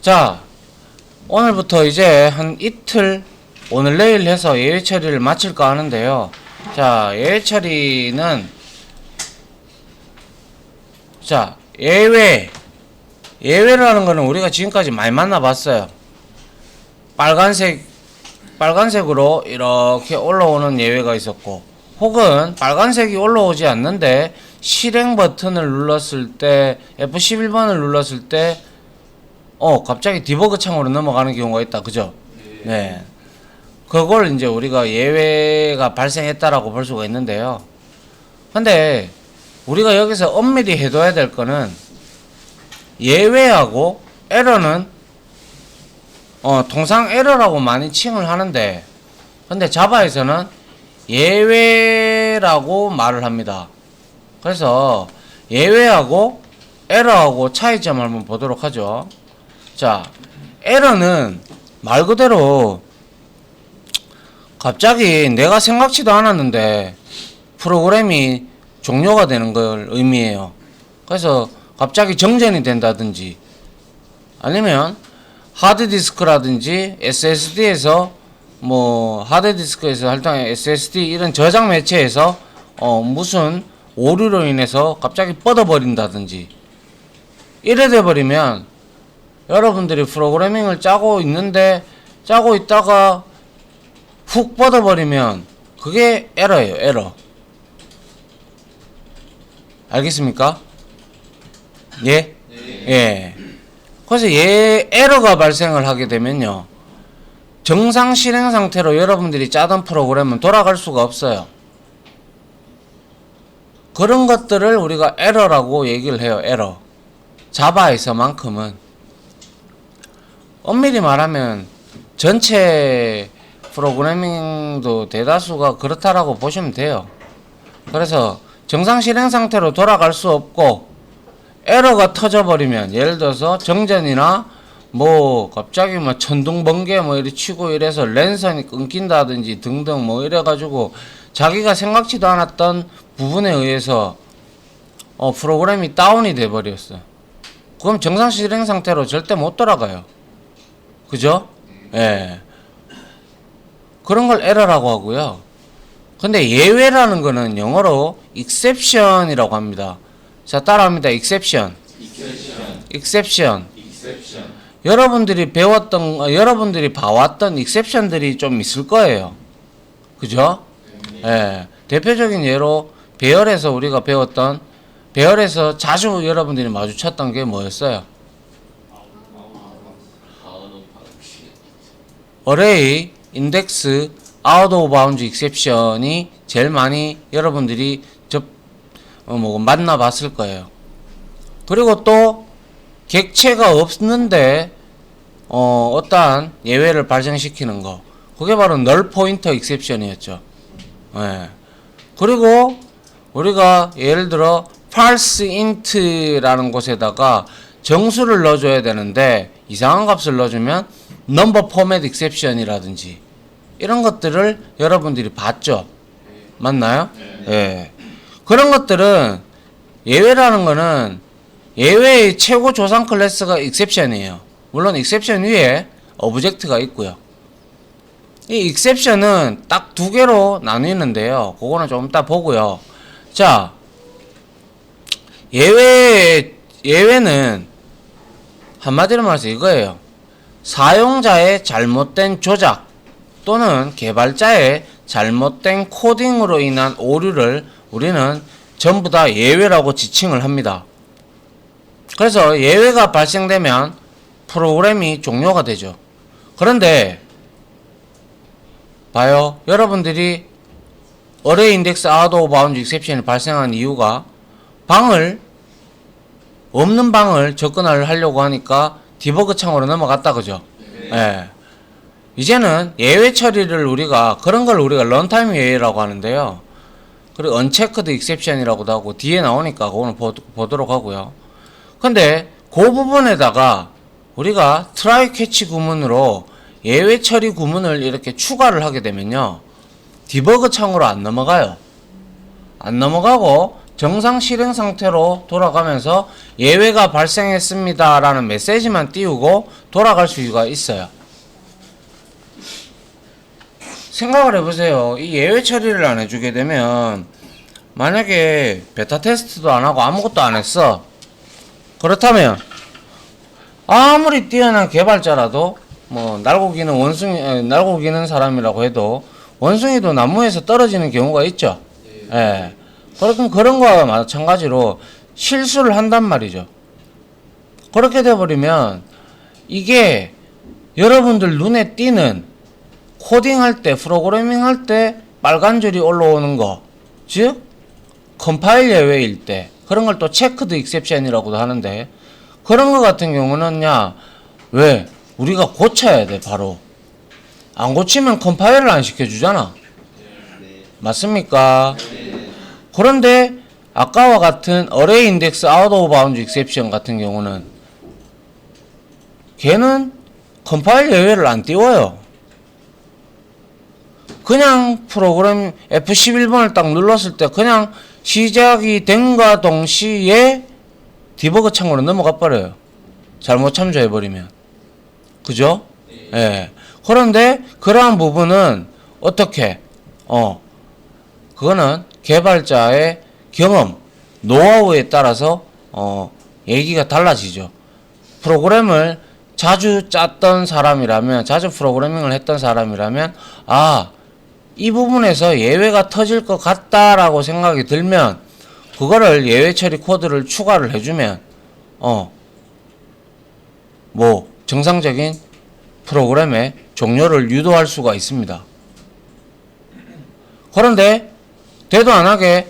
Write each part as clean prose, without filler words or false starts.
자, 오늘부터 이제 한 이틀, 오늘 내일 해서 예외 처리를 마칠까 하는데요. 자, 예외 처리는, 자, 예외라는 거는 우리가 지금까지 많이 만나봤어요. 빨간색으로 이렇게 올라오는 예외가 있었고, 혹은 빨간색이 올라오지 않는데 실행 버튼을 눌렀을 때, F11번을 눌렀을 때 갑자기 디버그 창으로 넘어가는 경우가 있다. 그죠? 네. 그걸 이제 우리가 예외가 발생했다라고 볼 수가 있는데요. 근데 우리가 여기서 엄밀히 해둬야 될 거는 예외하고 에러는 통상 에러라고 많이 칭을 하는데, 근데 자바에서는 예외라고 말을 합니다. 그래서 예외하고 에러하고 차이점을 한번 보도록 하죠. 자, 에러는 말 그대로 갑자기 내가 생각지도 않았는데 프로그램이 종료가 되는 걸 의미해요. 그래서 갑자기 정전이 된다든지, 아니면 하드디스크라든지 SSD에서 하드디스크에서 할당한 SSD 이런 저장 매체에서 무슨 오류로 인해서 갑자기 뻗어버린다든지, 이래 돼버리면 여러분들이 프로그래밍을 짜고 있다가 훅 뻗어버리면 그게 에러예요. 에러. 알겠습니까? 예? 예. 그래서 에러가 발생을 하게 되면요, 정상 실행 상태로 여러분들이 짜던 프로그램은 돌아갈 수가 없어요. 그런 것들을 우리가 에러라고 얘기를 해요. 에러. 자바에서만큼은. 엄밀히 말하면 전체 프로그래밍도 대다수가 그렇다라고 보시면 돼요. 그래서 정상 실행 상태로 돌아갈 수 없고, 에러가 터져버리면, 예를 들어서 정전이나 갑자기 천둥 번개 이렇게 치고 이래서 랜선이 끊긴다든지 등등 이래가지고 자기가 생각지도 않았던 부분에 의해서 프로그램이 다운이 돼버렸어. 그럼 정상 실행 상태로 절대 못 돌아가요. 그죠? 예. 그런 걸 에러라고 하고요. 근데 예외라는 거는 영어로 exception이라고 합니다. 자, 따라합니다. exception. 여러분들이 여러분들이 봐왔던 exception들이 좀 있을 거예요. 그죠? 예. 대표적인 예로 배열에서 자주 여러분들이 마주쳤던 게 뭐였어요? array, index, out of bounds exception이 제일 많이 여러분들이 만나봤을 거예요. 그리고 또 객체가 없는데 어떠한 예외를 발생시키는 거, 그게 바로 null pointer exception이었죠. 예. 그리고 우리가 예를 들어 parse int라는 곳에다가 정수를 넣어줘야 되는데 이상한 값을 넣어주면 number format exception이라든지 이런 것들을 여러분들이 봤죠? 맞나요? 예. 그런 것들은, 예외라는 거는 예외의 최고 조상 클래스가 exception이에요. 물론 exception 위에 object가 있고요. 이 exception은 딱 두 개로 나뉘는데요. 그거는 좀 이따 보고요. 자, 예외는 한마디로 말해서 이거예요. 사용자의 잘못된 조작 또는 개발자의 잘못된 코딩으로 인한 오류를 우리는 전부 다 예외라고 지칭을 합니다. 그래서 예외가 발생되면 프로그램이 종료가 되죠. 그런데 봐요. 여러분들이 array index out of bounds exception이 발생한 이유가 없는 방을 접근을 하려고 하니까 디버그 창으로 넘어갔다. 그죠? 예. 이제는 예외 처리를 그런 걸 우리가 런타임 예외라고 하는데요. 그리고 unchecked exception이라고도 하고 뒤에 나오니까 그거는 보도록 하고요. 근데 그 부분에다가 우리가 try catch 구문으로 예외 처리 구문을 이렇게 추가를 하게 되면요, 디버그 창으로 안 넘어가요. 안 넘어가고 정상 실행 상태로 돌아가면서 예외가 발생했습니다 라는 메시지만 띄우고 돌아갈 수가 있어요. 생각을 해보세요. 이 예외 처리를 안 해주게 되면 만약에 베타 테스트도 안 하고 아무것도 안 했어. 그렇다면 아무리 뛰어난 개발자라도 뭐 날고 기는 사람이라고 해도 원숭이도 나무에서 떨어지는 경우가 있죠. 예. 그런 거와 마찬가지로 실수를 한단 말이죠. 그렇게 돼버리면 이게 여러분들 눈에 띄는 코딩할 때, 프로그래밍 할 때 빨간 줄이 올라오는 거, 즉 컴파일 예외일 때 그런 걸 또 체크드 익셉션이라고도 하는데, 그런 거 같은 경우는 왜 우리가 고쳐야 돼. 바로 안 고치면 컴파일을 안 시켜주잖아. 맞습니까? 그런데 아까와 같은 어레이 인덱스 아웃 오브 바운드 익셉션 같은 경우는 걔는 컴파일 예외를 안 띄워요. 그냥 프로그램 F11번을 딱 눌렀을 때 그냥 시작이 된과 동시에 디버그 창으로 넘어가 버려요. 잘못 참조해버리면. 그죠? 예. 그런데 그러한 부분은 어떻게? 그거는 개발자의 경험, 노하우에 따라서 얘기가 달라지죠. 프로그램을 자주 짰던 사람이라면, 자주 프로그래밍을 했던 사람이라면, 이 부분에서 예외가 터질 것 같다라고 생각이 들면 그거를 예외 처리 코드를 추가를 해주면 정상적인 프로그램의 종료를 유도할 수가 있습니다. 그런데 되도 안 하게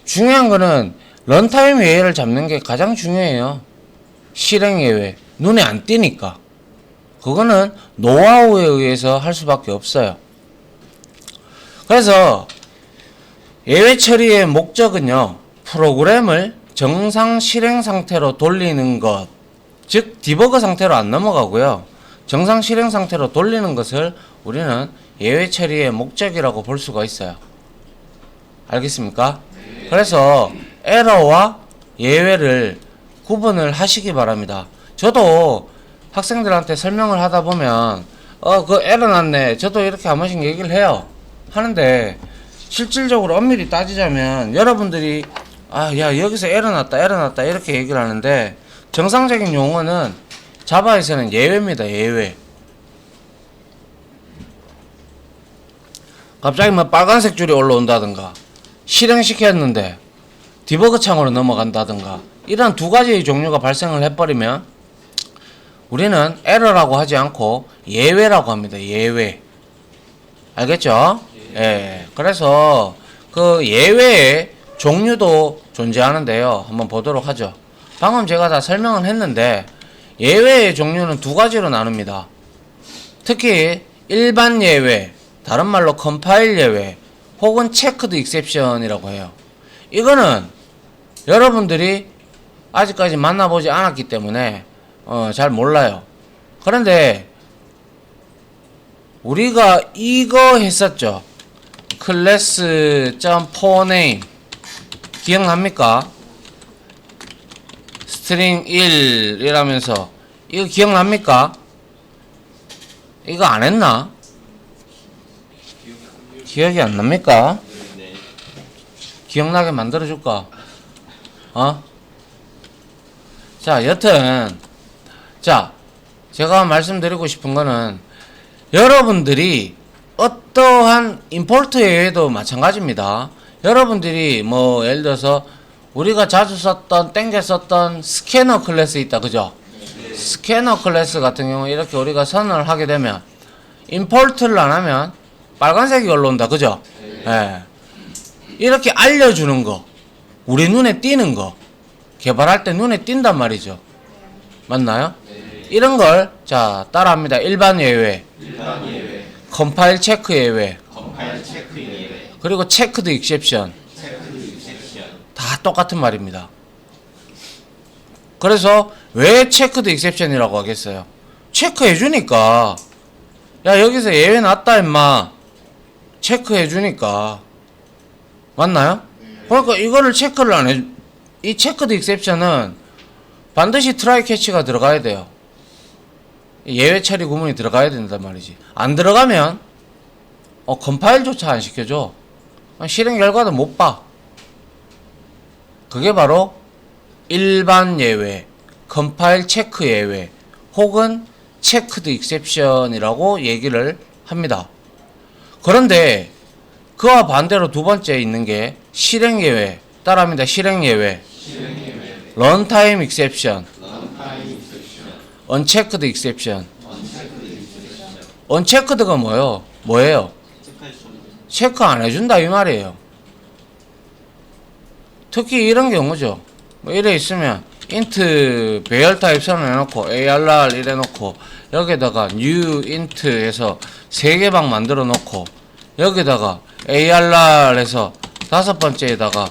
중요한 거는 런타임 예외를 잡는 게 가장 중요해요. 실행 예외. 눈에 안 띄니까. 그거는 노하우에 의해서 할 수밖에 없어요. 그래서 예외 처리의 목적은요, 프로그램을 정상 실행 상태로 돌리는 것, 즉 디버그 상태로 안 넘어가고요, 정상 실행 상태로 돌리는 것을 우리는 예외 처리의 목적이라고 볼 수가 있어요. 알겠습니까? 그래서 에러와 예외를 구분을 하시기 바랍니다. 저도 학생들한테 설명을 하다 보면 그 에러 났네, 저도 이렇게 한 번씩 얘기를 해요. 하는데 실질적으로 엄밀히 따지자면 여러분들이 여기서 에러 났다 이렇게 얘기를 하는데, 정상적인 용어는 자바에서는 예외입니다. 예외. 갑자기 빨간색 줄이 올라온다든가, 실행시켰는데 디버그 창으로 넘어간다든가, 이런 두 가지의 종류가 발생을 해버리면 우리는 에러라고 하지 않고 예외라고 합니다. 예외. 알겠죠? 예. 그래서 그 예외의 종류도 존재하는데요. 한번 보도록 하죠. 방금 제가 다 설명을 했는데 예외의 종류는 두 가지로 나눕니다. 특히 일반 예외, 다른 말로 컴파일 예외, 혹은 체크드 익셉션이라고 해요. 이거는 여러분들이 아직까지 만나보지 않았기 때문에 잘 몰라요. 그런데 우리가 이거 했었죠. class.forename 기억납니까? 스트링 1 이라면서 이거 기억납니까? 이거 안 했나? 기억이 안 납니까? 기억나게 만들어줄까? 자, 여튼 제가 말씀드리고 싶은 거는, 여러분들이 어떠한 임포트 예외도 마찬가지입니다. 여러분들이 예를 들어서 우리가 자주 썼던, 땡겨 썼던 스캐너 클래스 있다, 그죠? 스캐너 클래스 같은 경우 이렇게 우리가 선언을 하게 되면 임포트를 안 하면 빨간색이 올라온다, 그죠? 예. 이렇게 알려주는 거, 우리 눈에 띄는 거, 개발할 때 눈에 띈단 말이죠. 맞나요? 이런 걸 따라합니다. 일반 예외, 컴파일 체크 예외, 그리고 체크드 익셉션. 다 똑같은 말입니다. 그래서 왜 체크드 익셉션이라고 하겠어요? 체크해주니까. 여기서 예외 났다 임마. 체크해주니까. 맞나요? 그러니까 이거를 체크를 안 해. 이 체크드 익셉션은 반드시 트라이 캐치가 들어가야 돼요. 예외 처리 구문이 들어가야 된단 말이지. 안 들어가면 컴파일조차 안 시켜줘. 실행 결과도 못 봐. 그게 바로 일반 예외, 컴파일 체크 예외, 혹은 체크드 익셉션이라고 얘기를 합니다. 그런데 그와 반대로 두 번째 있는 게 실행 예외. 따라합니다. 실행 예외. 런타임 익셉션. 언체크드 익셉션. 언체크드가 뭐예요? 체크 안 해준다 이 말이에요. 특히 이런 경우죠. 뭐 이래 있으면 int 배열 타입 선언해놓고 arr 이래놓고 여기다가 new int 해서 3개 방 만들어 놓고 여기다가 arr 해서 5번째에다가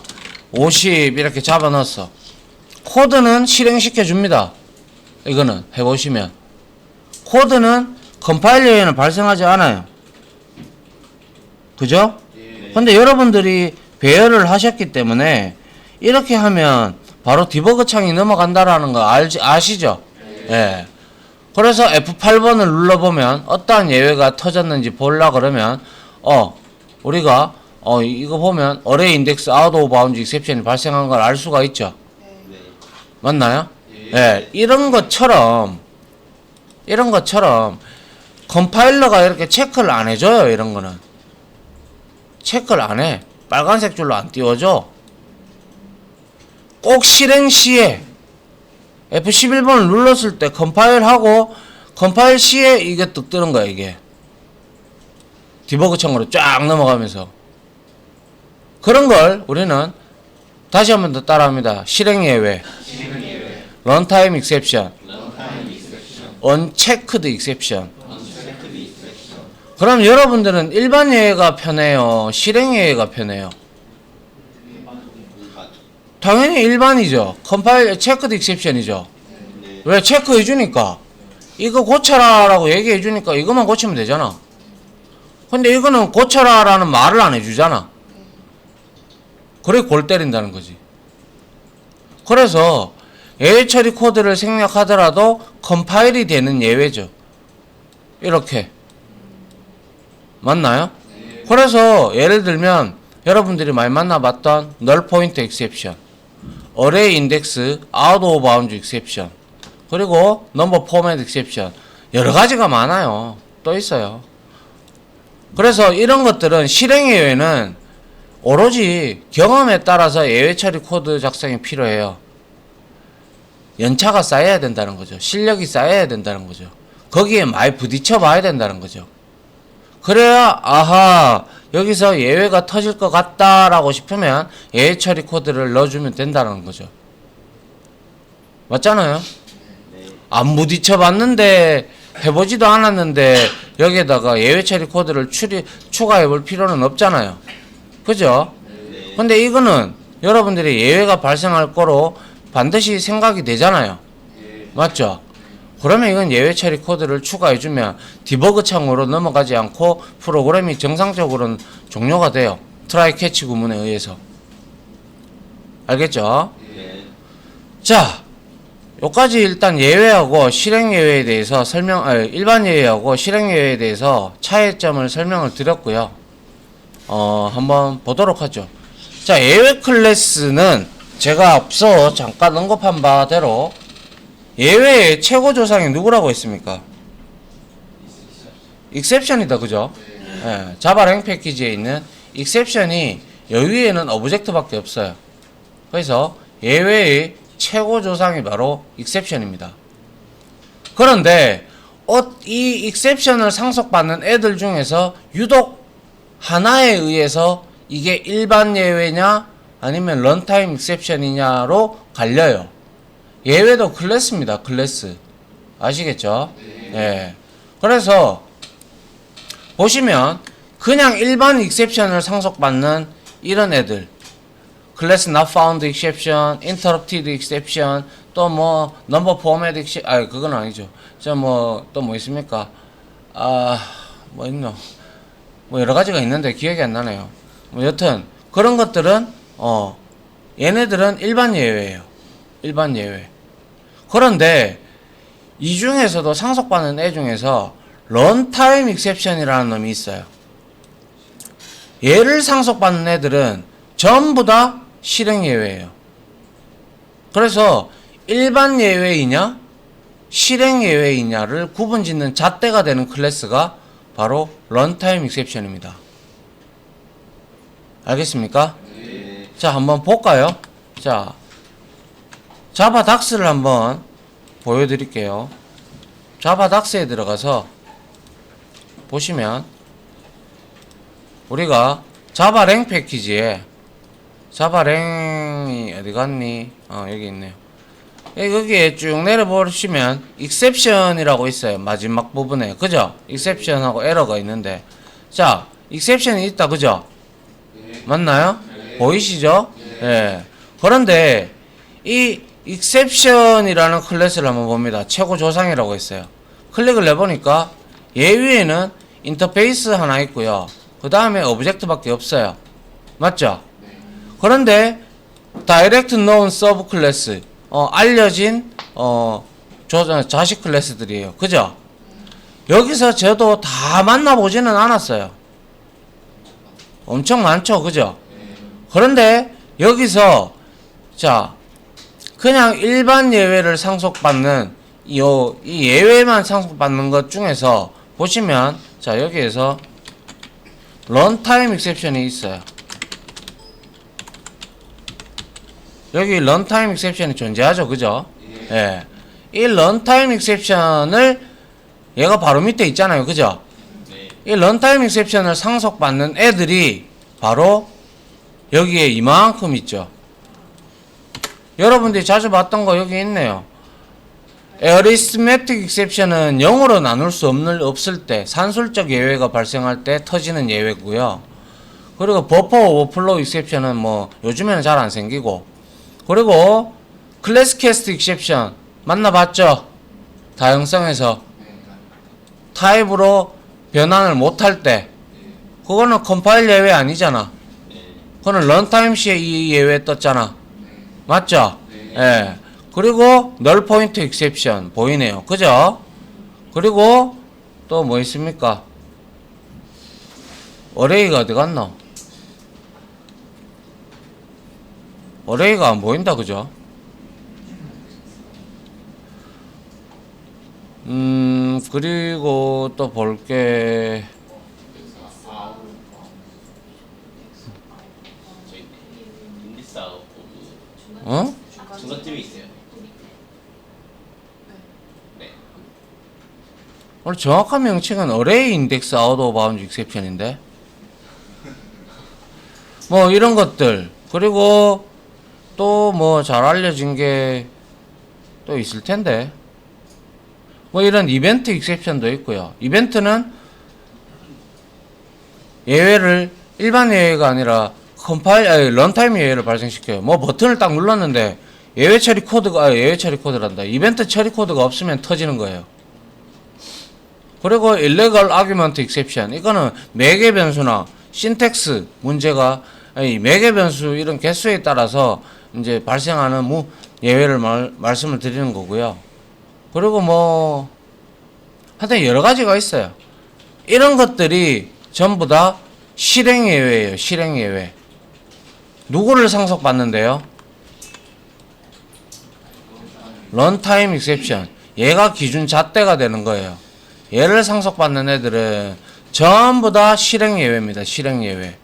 50 이렇게 잡아 넣었어. 코드는 실행시켜 줍니다. 이거는 해보시면 코드는 컴파일 예외는 발생하지 않아요. 그죠? 근데 여러분들이 배열을 하셨기 때문에 이렇게 하면 바로 디버그 창이 넘어간다라는 거 아시죠? 예. 그래서 F8번을 눌러보면 어떠한 예외가 터졌는지 보려 그러면 우리가 이거 보면 어레이 인덱스 아웃 오브 바운드 익셉션이 발생한 걸 알 수가 있죠. 맞나요? 예. 이런 것처럼 컴파일러가 이렇게 체크를 안 해줘요. 이런 거는 체크를 안 해. 빨간색 줄로 안 띄워줘. 꼭 실행 시에 F11번을 눌렀을 때 컴파일하고 컴파일 시에 이게 뚝 뜨는 거야. 이게 디버그 창으로 쫙 넘어가면서 그런 걸 우리는 다시 한 번 더 따라합니다. 실행 예외, 런타임 익셉션, 언체크드 익셉션. 그럼 여러분들은 일반 예외가 편해요? 실행 예외가 편해요? 당연히 일반이죠. 컴파일 체크드 익셉션이죠. 왜? 체크해 주니까 이거 고쳐라 라고 얘기해 주니까 이것만 고치면 되잖아. 근데 이거는 고쳐라 라는 말을 안 해주잖아. 그래 골 때린다는 거지. 그래서 예외 처리 코드를 생략하더라도 컴파일이 되는 예외죠. 이렇게 맞나요? 그래서 예를 들면 여러분들이 많이 만나봤던 null pointer exception, array index out of bounds exception, 그리고 number format exception, 여러 가지가 많아요. 또 있어요. 그래서 이런 것들은 실행 예외는 오로지 경험에 따라서 예외 처리 코드 작성이 필요해요. 연차가 쌓여야 된다는 거죠. 실력이 쌓여야 된다는 거죠. 거기에 많이 부딪혀 봐야 된다는 거죠. 그래야 아하 여기서 예외가 터질 것 같다라고 싶으면 예외 처리 코드를 넣어주면 된다는 거죠. 맞잖아요? 안 부딪혀 봤는데 해보지도 않았는데 여기에다가 예외 처리 코드를 추가해 볼 필요는 없잖아요. 그죠? 근데 이거는 여러분들이 예외가 발생할 거로 반드시 생각이 되잖아요. 맞죠? 그러면 이건 예외 처리 코드를 추가해주면 디버그 창으로 넘어가지 않고 프로그램이 정상적으로는 종료가 돼요. 트라이 캐치 구문에 의해서. 알겠죠? 자, 요까지 일단 예외하고 실행 예외에 대해서 일반 예외하고 실행 예외에 대해서 차이점을 설명을 드렸고요. 한번 보도록 하죠. 자, 예외 클래스는 제가 앞서 잠깐 언급한 바대로 예외의 최고 조상이 누구라고 했습니까? 익셉션이다, 그죠? 예, 자바 랭 패키지에 있는 익셉션이 여기에는 오브젝트밖에 없어요. 그래서 예외의 최고 조상이 바로 익셉션입니다. 그런데 이 익셉션을 상속받는 애들 중에서 유독 하나에 의해서 이게 일반 예외냐 아니면 런타임 익셉션이냐로 갈려요. 예외도 클래스입니다. 클래스. 아시겠죠? 예. 그래서 보시면 그냥 일반 익셉션을 상속받는 이런 애들, 클래스 not found exception, interrupted exception, 또 뭐 number format exception, 그건 아니죠. 또 뭐 있습니까? 뭐 있노? 뭐 여러 가지가 있는데 기억이 안 나네요. 뭐 여튼 그런 것들은 얘네들은 일반 예외예요. 일반 예외. 그런데 이 중에서도 상속받는 애 중에서 런타임 익셉션이라는 놈이 있어요. 얘를 상속받는 애들은 전부 다 실행 예외예요. 그래서 일반 예외이냐 실행 예외이냐를 구분짓는 잣대가 되는 클래스가 바로 런타임 익셉션입니다. 알겠습니까? 네. 자, 한번 볼까요? 자, 자바 닥스를 한번 보여드릴게요. 자바 닥스에 들어가서 보시면 우리가 자바랭 패키지에 자바랭이 어디 갔니? 여기 있네요. 여기에 쭉 내려보시면 exception이라고 있어요. 마지막 부분에. 그죠? exception하고 에러가 있는데 자, exception이 있다. 그죠? 맞나요? 보이시죠? 예. 그런데 이 exception이라는 클래스를 한번 봅니다. 최고 조상이라고 했어요. 클릭을 해보니까 얘 위에는 인터페이스 하나 있고요. 그 다음에 오브젝트밖에 없어요. 맞죠? 그런데 direct known sub 클래스 알려진 자식 클래스들이에요. 그죠? 여기서 저도 다 만나보지는 않았어요. 엄청 많죠. 그죠? 그런데 여기서 자 그냥 일반 예외를 상속받는 이 예외만 상속받는 것 중에서 보시면 자 여기에서 런타임 익셉션이 있어요. 여기 런타임 익셉션이 존재하죠. 그죠? 예. 이 런타임 익셉션을 얘가 바로 밑에 있잖아요. 그죠? 이 런타임 익셉션을 상속받는 애들이 바로 여기에 이만큼 있죠. 여러분들이 자주 봤던 거 여기 있네요. arithmetic exception은 0으로 나눌 수 없을 때 산술적 예외가 발생할 때 터지는 예외고요. 그리고 버퍼 오버플로우 exception은 뭐 요즘에는 잘 안 생기고, 그리고 클래스 캐스트 exception 만나봤죠? 다형성에서 타입으로 변환을 못할 때 그거는 컴파일 예외 아니잖아. 그거는 런타임 시에 이 예외 떴잖아. 맞죠? 예. 그리고 널 포인트 익셉션 보이네요. 그죠? 그리고 또 뭐 있습니까? 어레이가 어디 갔노? 어레이가 안 보인다. 그죠? 그리고 또 볼게. 인덱스 아웃 어? 중간쯤에 있어요. 네. 오늘 정확한 명칭은 어레이 인덱스 아웃 오브 바운드 익셉션인데 뭐 이런 것들, 그리고 또 뭐 잘 알려진 게 또 있을 텐데 뭐 이런 이벤트 익셉션도 있고요. 이벤트는 예외를 일반 예외가 아니라 런타임 예외를 발생시켜요. 뭐 버튼을 딱 눌렀는데 예외 처리 코드란다. 이벤트 처리 코드가 없으면 터지는 거예요. 그리고 illegal argument exception, 이거는 매개 변수나 신텍스 문제가 매개 변수 이런 개수에 따라서 이제 발생하는 예외를 말씀을 드리는 거고요. 그리고 뭐 하여튼 여러 가지가 있어요. 이런 것들이 전부 다 실행 예외예요. 실행 예외. 누구를 상속받는데요? 런타임 익셉션. 얘가 기준 잣대가 되는 거예요. 얘를 상속받는 애들은 전부 다 실행 예외입니다. 실행 예외.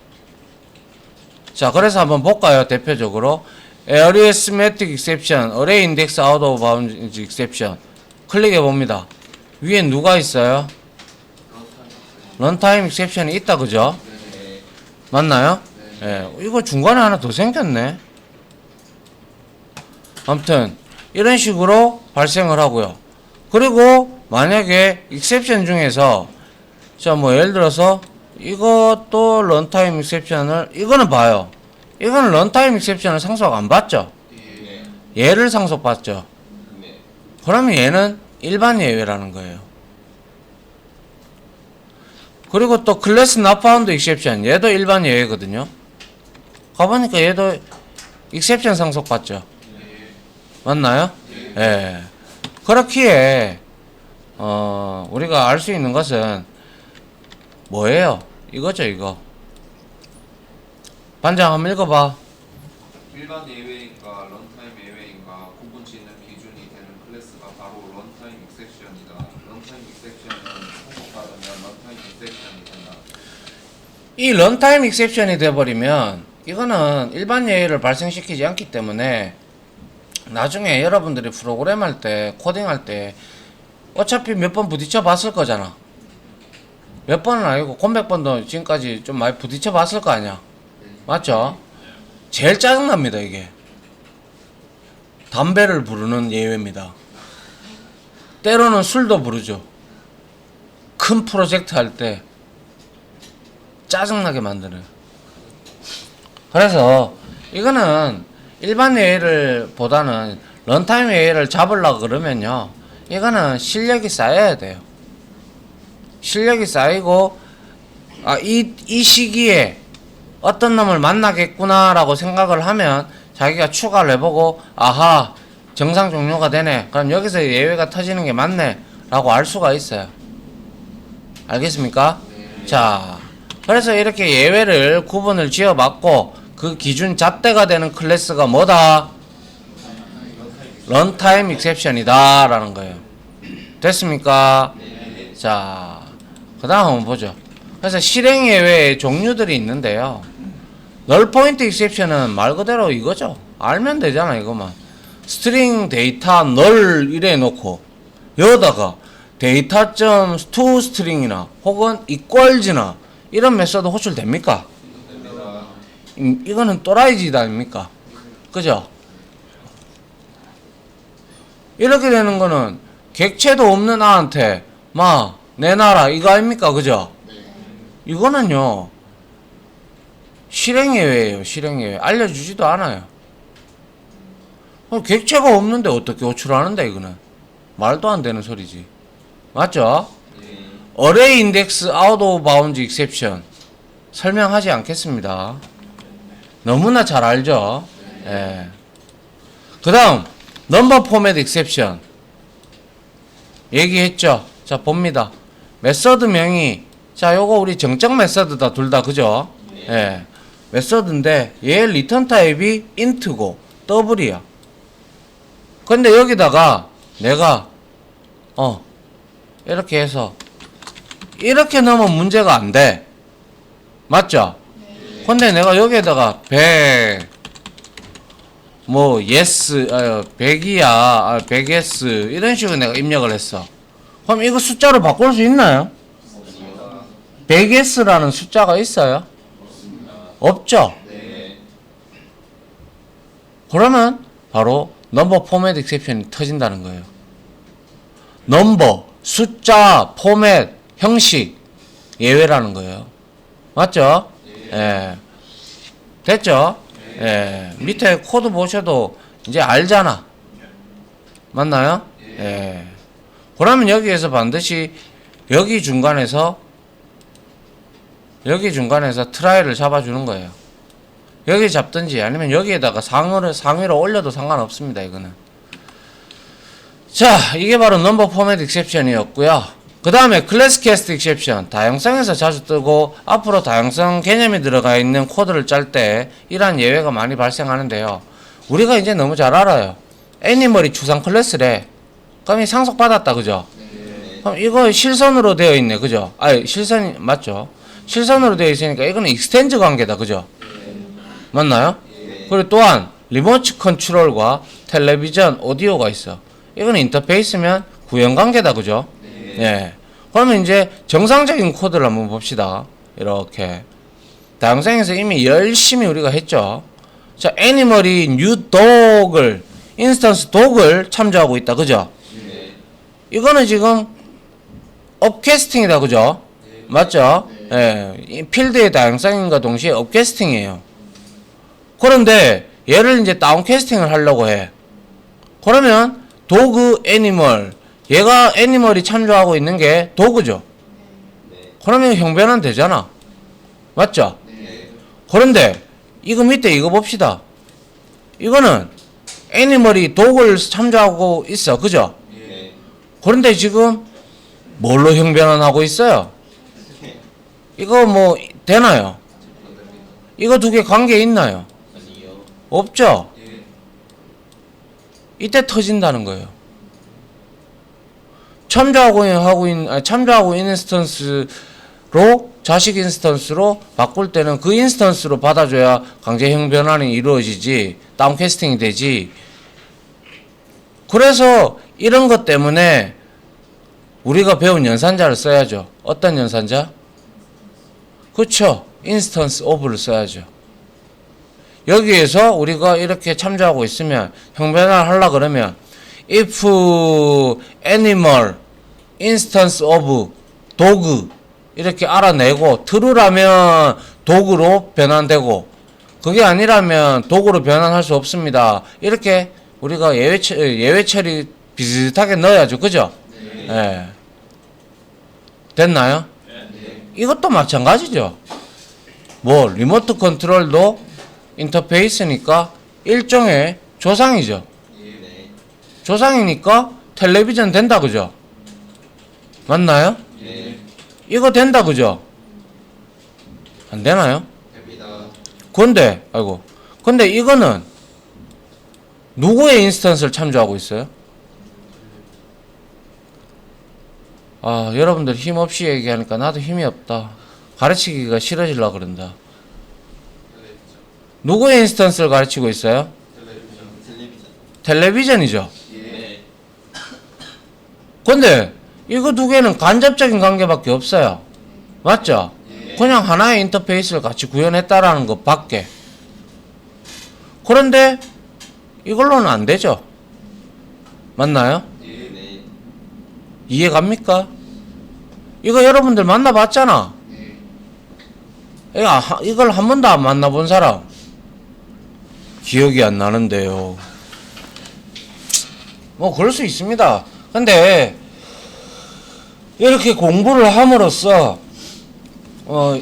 자, 그래서 한번 볼까요? 대표적으로 arithmetic exception, array index out of bounds exception 클릭해 봅니다. 위에 누가 있어요? 런타임 익셉션이 있다. 그죠? 맞나요? 예, 이거 중간에 하나 더 생겼네. 아무튼 이런 식으로 발생을 하고요. 그리고 만약에 익셉션 중에서 자 뭐 예를 들어서 이것도 런타임 익셉션을 이거는 봐요. 이거는 런타임 익셉션을 상속 안 받죠. 얘를 상속 받죠. 그러면 얘는 일반 예외라는 거예요. 그리고 또 클래스 not found exception, 얘도 일반 예외거든요. 가보니까 얘도 익셉션 상속받죠. 맞나요? 예. 그렇기에 우리가 알 수 있는 것은 뭐예요? 이거죠, 이거. 반장 한번 읽어봐. 일반 예외인과 런타임 예외인과 구분 짓는 기준이 되는 클래스가 바로 런타임 익셉션이다. 런타임 익셉션은 성공받으면 런타임 익셉션이 된다. 이 런타임 익셉션이 돼버리면 이거는 일반 예외를 발생시키지 않기 때문에 나중에 여러분들이 프로그램 할 때, 코딩 할 때 어차피 몇 번 부딪혀 봤을 거잖아. 몇 번은 아니고 곰백 번도 지금까지 좀 많이 부딪혀 봤을 거 아니야. 맞죠? 제일 짜증납니다, 이게. 담배를 부르는 예외입니다. 때로는 술도 부르죠. 큰 프로젝트 할 때 짜증나게 만드는. 그래서 이거는 일반 예외를 보다는 런타임 예외를 잡으려고 그러면요, 이거는 실력이 쌓여야 돼요. 실력이 쌓이고 이 시기에 어떤 놈을 만나겠구나 라고 생각을 하면 자기가 추가를 해보고 아하 정상 종료가 되네, 그럼 여기서 예외가 터지는 게 맞네 라고 알 수가 있어요. 알겠습니까? 자, 그래서 이렇게 예외를 구분을 지어봤고 그 기준 잣대가 되는 클래스가 뭐다? 런타임 익셉션이다 라는 거예요. 됐습니까? 자, 그 다음 한번 보죠. 그래서 실행 예외의 종류들이 있는데요, 널 포인트 익셉션은 말 그대로 이거죠. 알면 되잖아, 이거만. 스트링 데이터 널 이래 놓고 여기다가 데이터.to 스트링이나 혹은 equals나 이런 메소드 호출됩니까? 이거는 또라이짓 아닙니까? 그죠? 이렇게 되는 거는 객체도 없는 아한테 마 내놔라 이거 아닙니까? 그죠? 이거는요 실행예외예요. 실행예외. 알려주지도 않아요. 객체가 없는데 어떻게 호출하는데, 이거는 말도 안 되는 소리지. 맞죠? Array Index Out of Bounds Exception 설명하지 않겠습니다. 너무나 잘 알죠? 예. 그 다음 Number Format Exception 얘기했죠? 자, 봅니다. 메서드 명이, 자, 요거 우리 정적 메서드다, 둘 다, 그죠? 예. 메서드인데, 얘 리턴 타입이 int고, 더블이야. 근데 여기다가, 내가, 이렇게 해서, 이렇게 넣으면 문제가 안 돼. 맞죠? 근데 내가 여기에다가, 100, yes, 100이야, 100yes, 이런 식으로 내가 입력을 했어. 그럼 이거 숫자로 바꿀 수 있나요? 100s라는 숫자가 있어요? 없죠? 그러면 바로 넘버 포맷 익셉션이 터진다는 거예요. 넘버, 숫자, 포맷, 형식 예외라는 거예요. 맞죠? 예. 됐죠? 예. 밑에 코드 보셔도 이제 알잖아. 맞나요? 예. 그러면 여기에서 반드시 여기 중간에서 트라이를 잡아주는 거예요. 여기 잡든지 아니면 여기에다가 상위로 올려도 상관없습니다, 이거는. 자, 이게 바로 넘버 포맷 익셉션이었고요. 그 다음에 클래스 캐스트 익셉션, 다양성에서 자주 뜨고 앞으로 다양성 개념이 들어가 있는 코드를 짤 때 이러한 예외가 많이 발생하는데요, 우리가 이제 너무 잘 알아요. 애니멀이 추상 클래스래. 그럼 이 상속받았다, 그죠? 그럼 이거 실선으로 되어 있네, 그죠? 실선이 맞죠? 실선으로 되어 있으니까 이거는 익스텐즈 관계다, 그죠? 맞나요? 그리고 또한 리모트 컨트롤과 텔레비전 오디오가 있어. 이거는 인터페이스면 구현 관계다, 그죠? 예. 그러면 이제 정상적인 코드를 한번 봅시다. 이렇게 다양성에서 이미 열심히 우리가 했죠. 자, 애니멀이 new dog을 인스턴스 독을 참조하고 있다, 그죠? 이거는 지금 업캐스팅이다, 그죠? 맞죠? 예. 이 필드의 다양성인과 동시에 업캐스팅이에요. 그런데 얘를 이제 다운캐스팅을 하려고 해. 그러면 도그 애니멀, 얘가 애니멀이 참조하고 있는 게 도그죠. 그러면 형변은 되잖아. 맞죠? 그런데 이거 밑에 이거 봅시다. 이거는 애니멀이 독을 참조하고 있어. 그죠? 네. 그런데 지금 뭘로 형변환하고 있어요? 이거 뭐 되나요? 이거 두 개 관계 있나요? 아니요. 없죠? 예. 이때 터진다는 거예요. 참조하고 있는 인스턴스로 자식 인스턴스로 바꿀 때는 그 인스턴스로 받아줘야 강제형 변환이 이루어지지, 다운캐스팅이 되지. 그래서 이런 것 때문에 우리가 배운 연산자를 써야죠. 어떤 연산자? 그쵸? 인스턴스 오브를 써야죠. 여기에서 우리가 이렇게 참조하고 있으면 형변환을 하려고 그러면 if animal instance of dog 이렇게 알아내고 true라면 dog로 변환되고 그게 아니라면 dog로 변환할 수 없습니다. 이렇게 우리가 예외 처리 비슷하게 넣어야죠. 그죠? 네. 됐나요? 이것도 마찬가지죠. 뭐 리모트 컨트롤도 인터페이스니까 일종의 조상이죠. 네. 조상이니까 텔레비전 된다 그죠? 맞나요? 네. 이거 된다 그죠? 안 되나요? 됩니다. 근데 이거는 누구의 인스턴스를 참조하고 있어요? 아, 여러분들 힘 없이 얘기하니까 나도 힘이 없다. 가르치기가 싫어지려고 그런다. 누구의 인스턴스를 가르치고 있어요? 텔레비전. 텔레비전이죠. 네. 근데 이거 두 개는 간접적인 관계밖에 없어요. 맞죠? 그냥 하나의 인터페이스를 같이 구현했다라는 것 밖에. 그런데 이걸로는 안 되죠. 맞나요? 네. 이해 갑니까? 이거 여러분들 만나봤잖아. 이걸 한 번도 안 만나본 사람 기억이 안 나는데요. 뭐 그럴 수 있습니다. 근데 이렇게 공부를 함으로써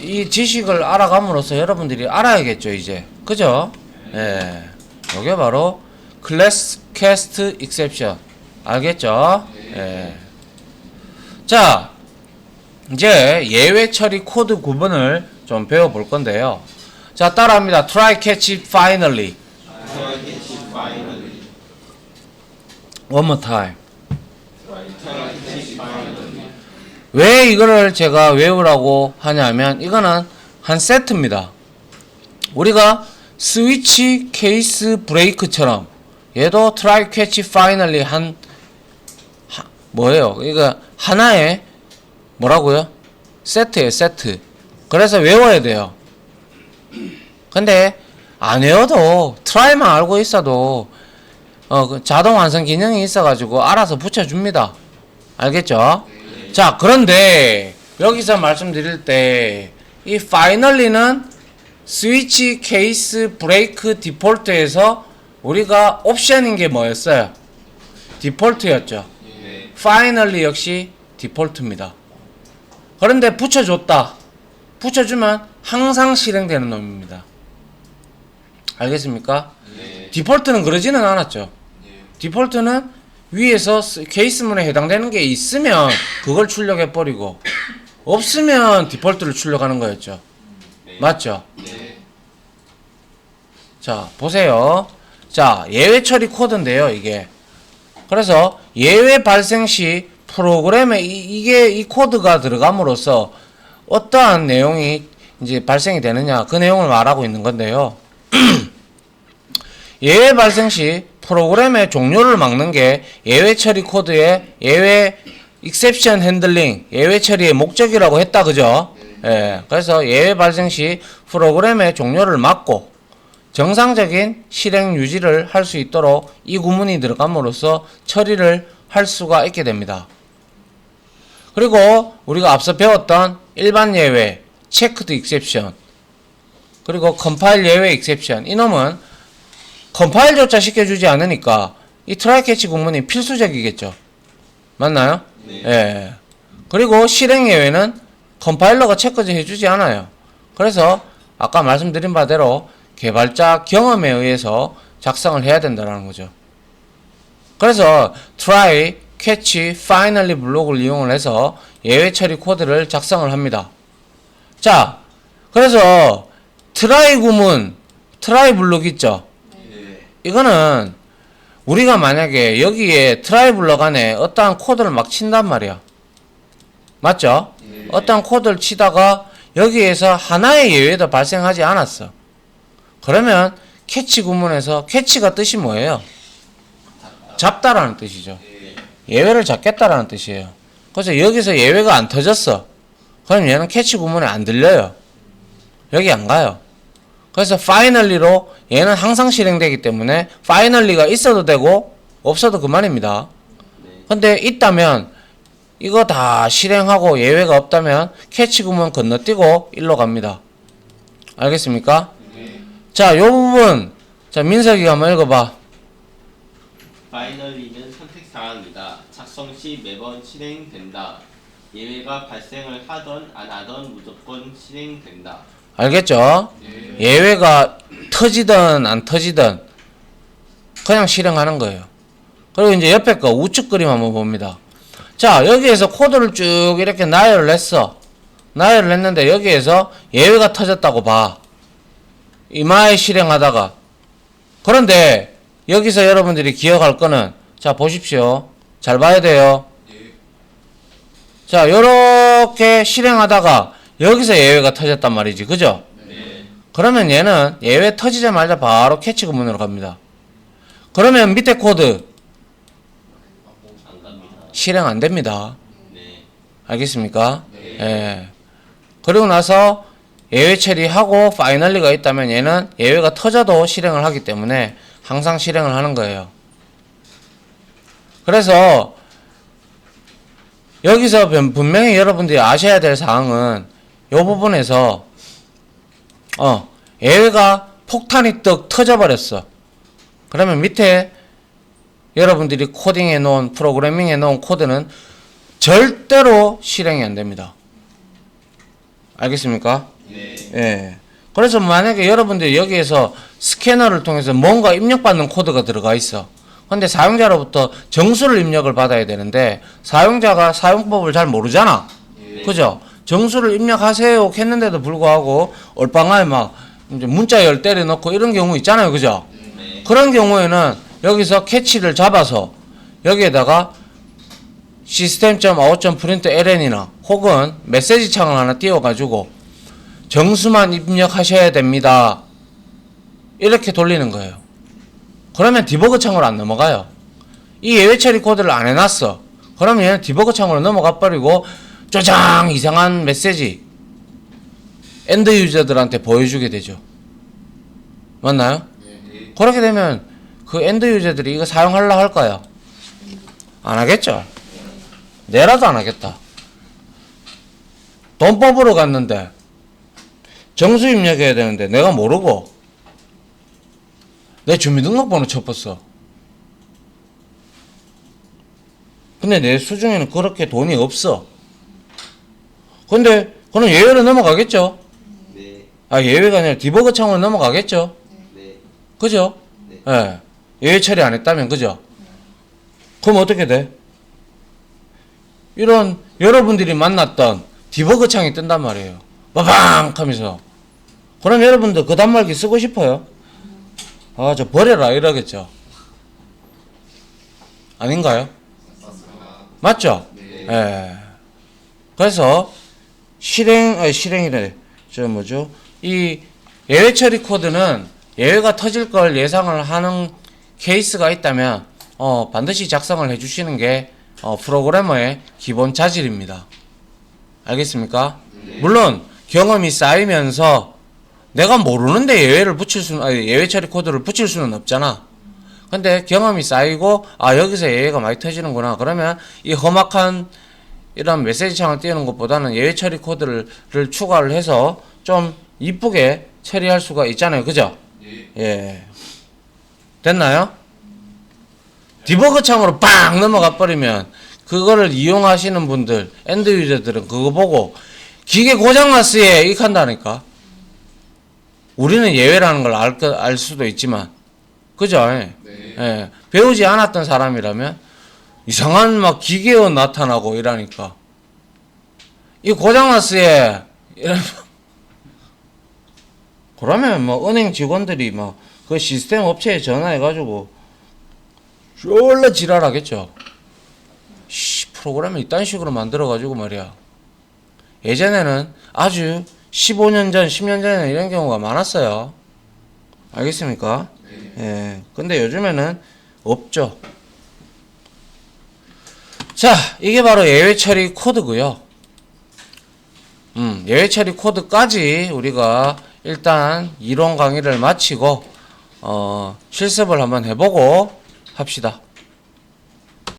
이 지식을 알아감으로써 여러분들이 알아야겠죠 이제. 그죠? 예. 이게 바로 클래스 캐스트 익셉션. 알겠죠? 예. 자, 이제 예외 처리 코드 구분을 좀 배워볼 건데요. 자, 따라합니다. Try, catch, finally. One more time. 왜 이거를 제가 외우라고 하냐면 이거는 한 세트입니다. 우리가 스위치, 케이스, 브레이크처럼 얘도 Try, catch, finally 뭐예요? 이거 하나의 뭐라고요? 세트예요, 세트. 그래서 외워야 돼요. 근데 안 외워도 트라이만 알고 있어도 그 자동 완성 기능이 있어가지고 알아서 붙여줍니다. 알겠죠? 자, 그런데 여기서 말씀드릴 때 이 finally는 스위치, 케이스, 브레이크, 디폴트에서 우리가 옵션인 게 뭐였어요? 디폴트였죠. finally 역시 디폴트입니다. 그런데 붙여줬다. 붙여주면 항상 실행되는 놈입니다. 알겠습니까? 네. 디폴트는 그러지는 않았죠. 디폴트는 위에서 케이스문에 해당되는 게 있으면 그걸 출력해버리고 없으면 디폴트를 출력하는 거였죠. 네. 맞죠? 네. 자, 보세요. 자, 예외 처리 코드인데요, 이게. 그래서 예외 발생 시 프로그램에 이 코드가 들어감으로써 어떠한 내용이 이제 발생이 되느냐, 그 내용을 말하고 있는 건데요. 예외 발생 시 프로그램의 종료를 막는 게 예외 처리 코드의 예외 exception handling, 예외 처리의 목적이라고 했다, 그죠? 예. 그래서 예외 발생 시 프로그램의 종료를 막고 정상적인 실행 유지를 할 수 있도록 이 구문이 들어감으로써 처리를 할 수가 있게 됩니다. 그리고 우리가 앞서 배웠던 일반 예외, checked exception, 그리고 컴파일 예외 exception, 이놈은 컴파일조차 시켜주지 않으니까 이 트라이 캐치 구문이 필수적이겠죠. 맞나요? 네. 예. 그리고 실행 예외는 컴파일러가 체크해 주지 않아요. 그래서 아까 말씀드린 바대로 개발자 경험에 의해서 작성을 해야 된다는 거죠. 그래서 try, catch, finally 블록을 이용을 해서 예외 처리 코드를 작성을 합니다. 자, 그래서 try 구문, try 블록 있죠? 이거는 우리가 만약에 여기에 try 블록 안에 어떠한 코드를 막 친단 말이야. 맞죠? 어떠한 코드를 치다가 여기에서 하나의 예외도 발생하지 않았어. 그러면 캐치 구문에서 캐치가 뜻이 뭐예요? 잡다라는 뜻이죠. 예외를 잡겠다라는 뜻이에요. 그래서 여기서 예외가 안 터졌어. 그럼 얘는 캐치 구문에 안 들려요. 여기 안 가요. 그래서 finally로 얘는 항상 실행되기 때문에 finally가 있어도 되고 없어도 그만입니다. 근데 있다면 이거 다 실행하고 예외가 없다면 캐치 구문 건너뛰고 일로 갑니다. 알겠습니까? 자, 요 부분 자 민석이가 한번 읽어봐. 파이널리는 선택 사항이다. 작성 시 매번 실행된다. 예외가 발생을 하던 안 하던 무조건 실행된다. 알겠죠? 예외가 터지든 안 터지든 그냥 실행하는 거예요. 그리고 이제 옆에 거 우측 그림 한번 봅니다. 자, 여기에서 코드를 쭉 이렇게 나열을 했어. 나열을 했는데 여기에서 예외가 터졌다고 봐. 이마에 실행하다가. 그런데 여기서 여러분들이 기억할 거는 자 보십시오. 잘 봐야 돼요. 자, 요렇게 실행하다가 여기서 예외가 터졌단 말이지. 그죠? 그러면 얘는 예외 터지자마자 바로 캐치 구문으로 갑니다. 그러면 밑에 코드 안 갑니다. 실행 안 됩니다. 네. 알겠습니까? 예. 그리고 나서 예외 처리하고 파이널리가 있다면 얘는 예외가 터져도 실행을 하기 때문에 항상 실행을 하는 거예요. 그래서 여기서 분명히 여러분들이 아셔야 될 사항은 이 부분에서 예외가 폭탄이 떡 터져버렸어. 그러면 밑에 여러분들이 코딩해 놓은 프로그래밍해 놓은 코드는 절대로 실행이 안 됩니다. 알겠습니까? 네. 예. 그래서 만약에 여러분들이 여기에서 스캐너를 통해서 뭔가 입력받는 코드가 들어가 있어. 근데 사용자로부터 정수를 입력을 받아야 되는데 사용자가 사용법을 잘 모르잖아. 그죠? 정수를 입력하세요 했는데도 불구하고 얼빵하게 막 이제 문자 열 때려넣고 이런 경우 있잖아요. 그죠? 그런 경우에는 여기서 캐치를 잡아서 여기에다가 system.out.println이나 혹은 메시지 창을 하나 띄워가지고 정수만 입력하셔야 됩니다. 이렇게 돌리는 거예요. 그러면 디버그 창으로 안 넘어가요. 이 예외 처리 코드를 안 해놨어. 그러면 얘는 디버그 창으로 넘어가 버리고 쪼장 이상한 메시지 엔드 유저들한테 보여주게 되죠. 맞나요? 그렇게 되면 그 엔드 유저들이 이거 사용하려고 할까요? 안 하겠죠. 내라도 안 하겠다. 돈 뽑으러 갔는데 정수 입력해야 되는데 내가 모르고 내 주민등록번호 쳤었어. 근데 내 수중에는 그렇게 돈이 없어. 근데 그럼 예외로 넘어가겠죠? 네. 아, 예외가 아니라 디버그 창으로 넘어가겠죠? 네. 그죠? 네. 예. 예외 처리 안 했다면, 그죠? 그럼 어떻게 돼? 이런 여러분들이 만났던 디버그 창이 뜬단 말이에요. 빠방! 하면서. 그럼 여러분들 그 단말기 쓰고 싶어요? 아, 저 버려라. 이러겠죠? 아닌가요? 맞죠? 예. 그래서 실행이래. 저 뭐죠? 이 예외 처리 코드는 예외가 터질 걸 예상을 하는 케이스가 있다면 반드시 작성을 해 주시는 게 프로그래머의 기본 자질입니다. 알겠습니까? 물론 경험이 쌓이면서 내가 모르는데 예외 처리 코드를 붙일 수는 없잖아. 근데 경험이 쌓이고 여기서 예외가 많이 터지는구나. 그러면 이 험악한 이런 메시지 창을 띄우는 것보다는 예외 처리 코드를 추가를 해서 좀 이쁘게 처리할 수가 있잖아요. 그죠? 예. 됐나요? 디버그 창으로 빵 넘어가 버리면 그거를 이용하시는 분들, 엔드 유저들은 그거 보고 기계 고장났어요. 이렇게 한다니까. 우리는 예외라는 걸 알 수도 있지만, 그죠? 네. 예. 배우지 않았던 사람이라면 이상한 막 기계음 나타나고 이러니까 이 고장났어 얘 이러면 그러면 뭐 은행 직원들이 막 그 시스템 업체에 전화해가지고 졸라 지랄하겠죠. 프로그램을 이딴 식으로 만들어가지고 말이야. 예전에는 아주 15년 전, 10년 전에는 이런 경우가 많았어요. 알겠습니까? 예. 근데 요즘에는 없죠. 자, 이게 바로 예외 처리 코드고요. 예외 처리 코드까지 우리가 일단 이론 강의를 마치고 실습을 한번 해보고 합시다.